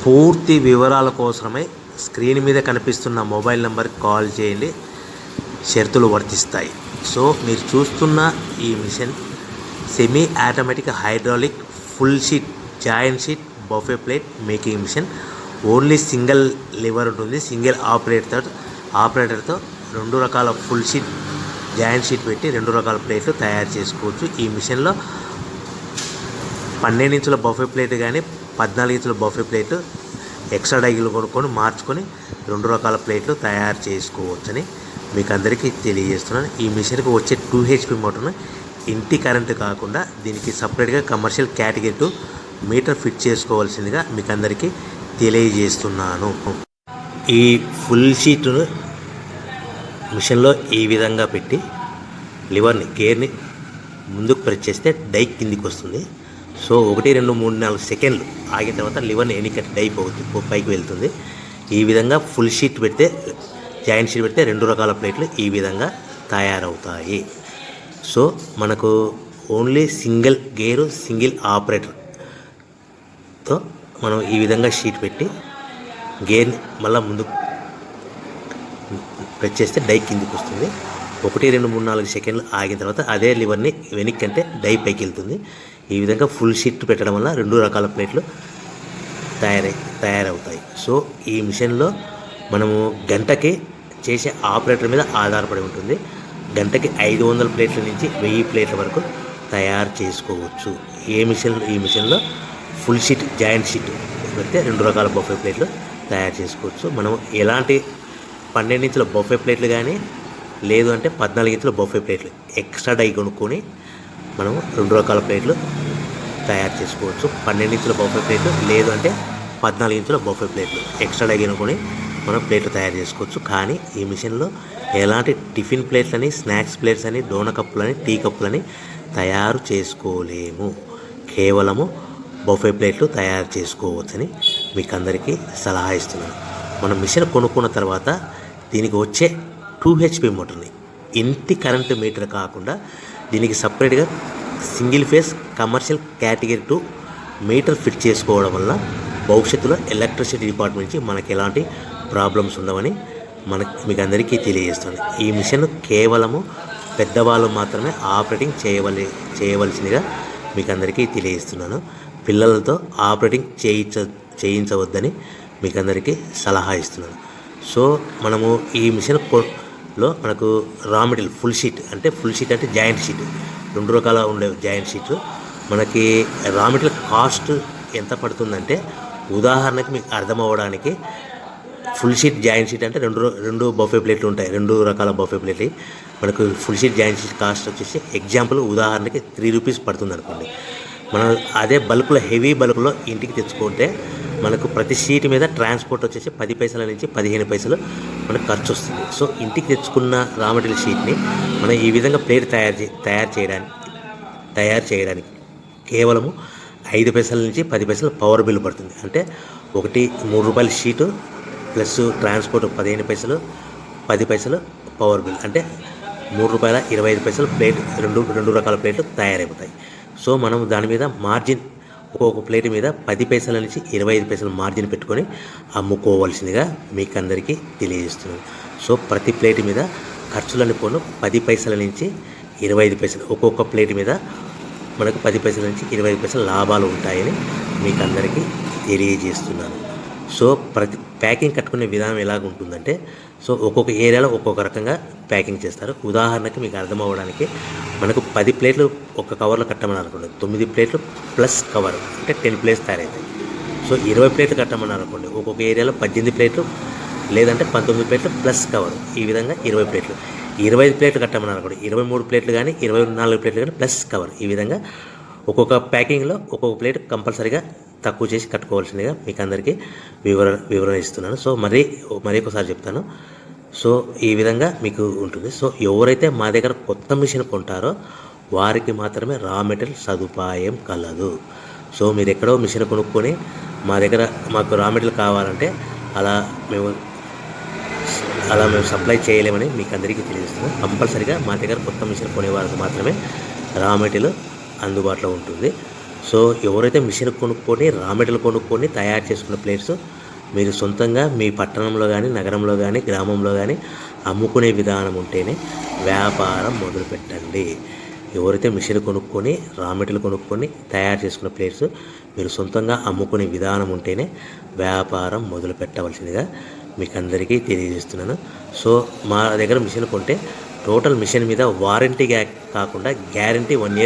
పూర్తి వివరాల కోసమై స్క్రీన్ మీద కనిపిస్తున్న మొబైల్ నెంబర్కి కాల్ చేయండి. షరతులు వర్తిస్తాయి. సో మీరు చూస్తున్న ఈ machine semi automatic hydraulic full sheet joint sheet buffet plate making machine. Only single lever ఉంటుంది. సింగిల్ ఆపరేటర్తో 2 రకాల ఫుల్ షీట్ జాయింట్ షీట్ పెట్టి 2 రకాల ప్లేట్లు తయారు చేసుకోవచ్చు. ఈ మిషన్లో 12 ఇంచుల బఫే ప్లేట్ కానీ 14 ఇంచుల బఫే ప్లేట్ ఎక్స్ట్రా డైలు కొనుక్కొని మార్చుకొని 2 రకాల ప్లేట్లు తయారు చేసుకోవచ్చని మీకు అందరికీ తెలియజేస్తున్నాను. ఈ మిషన్కి వచ్చే 2 HP మోటార్ను ఇంటి కరెంటు కాకుండా దీనికి సపరేట్గా కమర్షియల్ కేటగిరీ 2 మీటర్ ఫిట్ చేసుకోవాల్సిందిగా మీకు అందరికీ తెలియజేస్తున్నాను. ఈ ఫుల్ షీట్ను మిషన్లో ఈ విధంగా పెట్టి లివర్ని గేర్ని ముందుకు ప్రెస్ చేస్తే డై కిందికి వస్తుంది. సో 1 2 3 4 సెకండ్లు ఆగిన తర్వాత లివర్ని ఎన్నికట్టి డై పైకి వెళ్తుంది. ఈ విధంగా ఫుల్ షీట్ పెడితే జాయింట్ షీట్ పెడితే 2 రకాల ప్లేట్లు ఈ విధంగా తయారవుతాయి. సో మనకు ఓన్లీ సింగిల్ గేరు సింగిల్ ఆపరేటర్తో మనం ఈ విధంగా షీట్ పెట్టి గేర్ని మళ్ళీ ముందుకు ప్రెస్ చేస్తే డై కిందికి వస్తుంది. 1 2 3 4 సెకండ్లు ఆగిన తర్వాత అదే లివర్ని వెనక్కి అంటే డై పైకి వెళ్తుంది. ఈ విధంగా ఫుల్ షీట్ పెట్టడం వల్ల 2 రకాల ప్లేట్లు తయారవుతాయి. సో ఈ మిషన్లో మనము గంటకి చేసే ఆపరేటర్ మీద ఆధారపడి ఉంటుంది. గంటకి 500 ప్లేట్ల నుంచి 1000 ప్లేట్ల వరకు తయారు చేసుకోవచ్చు. ఈ మిషన్లో ఫుల్ షీట్ జాయింట్ షీట్ పెడితే 2 రకాల బఫే ప్లేట్లు తయారు చేసుకోవచ్చు. మనం ఎలాంటి 12 ఇంచుల బఫే ప్లేట్లు కానీ లేదు అంటే 14 ఇంచుల బఫే ప్లేట్లు ఎక్స్ట్రా డై కొనుక్కొని మనం 2 రకాల ప్లేట్లు తయారు చేసుకోవచ్చు. 12 ఇంచుల బఫే ప్లేట్లు లేదు అంటే 14 ఇంచుల బఫే ప్లేట్లు ఎక్స్ట్రా డై కొనుక్కొని మనం ప్లేట్లు తయారు చేసుకోవచ్చు. కానీ ఈ మిషన్లో ఎలాంటి టిఫిన్ ప్లేట్లని స్నాక్స్ ప్లేట్స్ అని డోనా కప్పులని టీ కప్పులని తయారు చేసుకోలేము. కేవలము బఫే ప్లేట్లు తయారు చేసుకోవచ్చని మీకు అందరికీ సలహా ఇస్తున్నాను. మనం మిషన్ కొనుక్కున్న తర్వాత దీనికి వచ్చే 2 HP మోటార్ని ఇంటి కరెంటు మీటర్ కాకుండా దీనికి సపరేట్గా single phase commercial category 2 metre fit చేసుకోవడం వల్ల భవిష్యత్తులో ఎలక్ట్రిసిటీ డిపార్ట్మెంట్ నుంచి మనకి ఎలాంటి ప్రాబ్లమ్స్ ఉండవని మీకు అందరికీ తెలియజేస్తుంది. ఈ మిషన్ కేవలము పెద్దవాళ్ళు మాత్రమే ఆపరేటింగ్ చేయవలసిందిగా మీకు అందరికీ తెలియజేస్తున్నాను. పిల్లలతో ఆపరేటింగ్ చేయించవద్దని మీకు అందరికీ సలహా ఇస్తున్నాను. సో మనము ఈ మిషన్లో మనకు రా మెటీరియల్ ఫుల్ షీట్ అంటే జాయింట్ షీట్ 2 రకాల ఉండే జాయింట్ షీట్లు మనకి రా మెటీరియల్ కాస్ట్ ఎంత పడుతుందంటే ఉదాహరణకి మీకు అర్థం అవ్వడానికి ఫుల్ షీట్ జాయింట్ షీట్ అంటే 2 బఫే ప్లేట్లు ఉంటాయి. 2 రకాల బఫే ప్లేట్లు మనకు full sheet joint sheet cost వచ్చేసి ఎగ్జాంపుల్ ఉదాహరణకి 3 రూపీస్ పడుతుంది అనుకోండి. మనం అదే బల్క్లో హెవీ బల్క్లో ఇంటికి తెచ్చుకుంటే మనకు ప్రతి షీట్ మీద ట్రాన్స్పోర్ట్ వచ్చేసి 10 పైసల నుంచి 15 పైసలు మనకు ఖర్చు వస్తుంది. సో ఇంటికి తెచ్చుకున్న రా మెటీరియల్ షీట్ని మనం ఈ విధంగా ప్లేట్ తయారు చేయడానికి కేవలము 5 పైసల నుంచి 10 పైసలు పవర్ బిల్ పడుతుంది. అంటే 3 రూపాయల షీటు ప్లస్ ట్రాన్స్పోర్ట్ 15 పైసలు 10 పైసలు పవర్ బిల్ అంటే 3 రూపాయల 25 పైసలు ప్లేట్ 2 రకాల ప్లేట్లు తయారైపోతాయి. సో మనం దాని మీద మార్జిన్ ఒక్కొక్క ప్లేట్ మీద 10 పైసల నుంచి 25 పైసలు మార్జిన్ పెట్టుకొని అమ్ముకోవాల్సిందిగా మీకు అందరికీ తెలియజేస్తున్నాను. సో ప్రతి ప్లేట్ మీద ఖర్చులని పోను 10 పైసల నుంచి 25 పైసలు ఒక్కొక్క ప్లేట్ మీద మనకు 10 పైసల నుంచి 25 పైసలు లాభాలు ఉంటాయని మీకు అందరికీ తెలియజేస్తున్నాను. సో ప్రతి ప్యాకింగ్ కట్టుకునే విధానం ఎలాగ ఉంటుందంటే సో ఒక్కొక్క ఏరియాలో ఒక్కొక్క రకంగా ప్యాకింగ్ చేస్తారు. ఉదాహరణకి మీకు అర్థం అవ్వడానికి మనకు 10 ప్లేట్లు ఒక కవర్లో కట్టమని అనుకోండి, 9 ప్లేట్లు ప్లస్ కవర్ అంటే 10 ప్లేట్స్ తయారవుతాయి. సో 20 ప్లేట్లు కట్టమని అనుకోండి, ఒక్కొక్క ఏరియాలో 18 ప్లేట్లు లేదంటే 19 ప్లేట్లు ప్లస్ కవర్ ఈ విధంగా 20 ప్లేట్లు. 25 ప్లేట్లు కట్టమని అనుకోండి, 23 ప్లేట్లు కానీ 24 ప్లేట్లు కానీ ప్లస్ కవర్ ఈ విధంగా ఒక్కొక్క ప్యాకింగ్లో ఒక్కొక్క ప్లేట్ కంపల్సరీగా తక్కువ చేసి కట్టుకోవాల్సిందిగా మీకు అందరికీ వివరణ ఇస్తున్నాను. సో మరీ ఒకసారి చెప్తాను. సో ఈ విధంగా మీకు ఉంటుంది. సో ఎవరైతే మా దగ్గర కొత్త మిషన్ కొంటారో వారికి మాత్రమే రా మెటీరియల్ సదుపాయం కలదు. సో మీరు ఎక్కడో మిషన్ కొనుక్కొని మాకు రా మెటీరియల్ కావాలంటే అలా మేము సప్లై చేయలేమని మీకు అందరికీ తెలియజేస్తున్నాం. కంపల్సరీగా మా దగ్గర కొత్త మిషన్ కొనే వారికి మాత్రమే రా మెటీరియల్ అందుబాటులో ఉంటుంది. సో ఎవరైతే మిషన్ కొనుక్కొని రా మెటీరియల్ కొనుక్కొని తయారు చేసుకున్న ప్లేట్స్ మీరు సొంతంగా మీ పట్టణంలో కానీ నగరంలో కానీ గ్రామంలో కానీ అమ్ముకునే విధానం ఉంటేనే వ్యాపారం మొదలుపెట్టండి. ఎవరైతే మిషన్ కొనుక్కొని రా మెటీరియల్ కొనుక్కొని తయారు చేసుకున్న ప్లేట్స్ మీరు సొంతంగా అమ్ముకునే విధానం ఉంటేనే వ్యాపారం మొదలు పెట్టవలసిందిగా మీకు అందరికీ తెలియజేస్తున్నాను. సో మా దగ్గర మిషన్ కొంటే టోటల్ మిషన్ మీద వారంటీ కాకుండా గ్యారంటీ 1 year